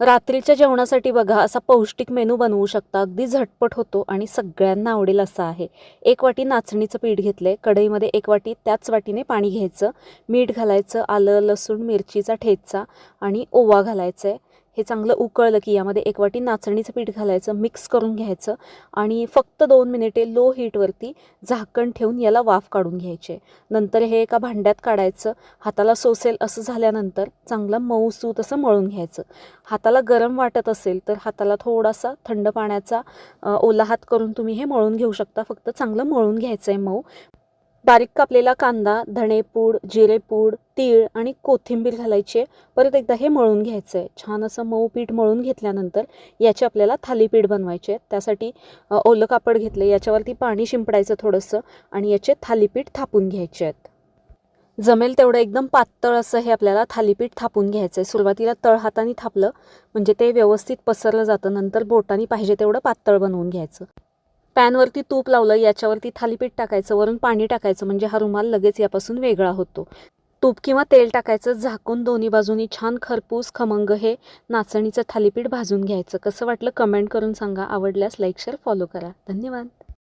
रात्रीच्या जेवणासाठी बघा असा पौष्टिक मेनू बनवू शकता. अगदी झटपट होतो आणि सगळ्यांना आवडेल असा आहे. 1 वाटी नाचणीचं पीठ घेतलंय. कढईमध्ये 1 वाटी त्याच वाटीने पाणी घ्यायचं. मीठ घालायचं, आलं, लसूण, मिरचीचा ठेचा आणि ओवा घालायचा आहे. हे चांगलं उकळलं की यामध्ये 1 वाटी नाचणीचं पीठ घालायचं, मिक्स करून घ्यायचं आणि फक्त 2 मिनिटे लो हीटवरती झाकण ठेवून याला वाफ काढून घ्यायचे. नंतर हे एका भांड्यात काढायचं. हाताला सोसेल असं झाल्यानंतर चांगलं मऊसूत असं मळून घ्यायचं. हाताला गरम वाटत असेल तर हाताला थोडासा थंड पाण्याचा ओला हात करून तुम्ही हे मळून घेऊ शकता. फक्त चांगलं मळून घ्यायचं आहे मऊ. बारीक कापलेला कांदा, धणेपूड, जिरेपूड, तीळ आणि कोथिंबीर घालायची आहे. परत एकदा हे मळून घ्यायचं आहे. छान असं मऊ पीठ मळून घेतल्यानंतर याचे आपल्याला थालीपीठ बनवायचे आहेत. त्यासाठी ओलं कापड घेतलं, याच्यावरती पाणी शिंपडायचं थोडंसं आणि याचे थालीपीठ थापून घ्यायचे आहेत. जमेल तेवढं एकदम पातळ असं हे आपल्याला थालीपीठ थापून घ्यायचं आहे. सुरुवातीला तळहाताने थापलं म्हणजे ते व्यवस्थित पसरलं जातं. नंतर बोटांनी पाहिजे तेवढं पातळ बनवून घ्यायचं. पॅनवरती तूप लावलं, याच्यावरती थालीपीठ टाकायचं, वरून पाणी टाकायचं म्हणजे हा रुमाल लगेच यापासून वेगळा होतो. तूप किंवा तेल टाकायचं, झाकून दोन्ही बाजूनी छान खरपूस खमंग हे नाचणीचं थालीपीठ भाजून घ्यायचं. कसं वाटलं कमेंट करून सांगा. आवडल्यास लाईक शेअर फॉलो करा. धन्यवाद.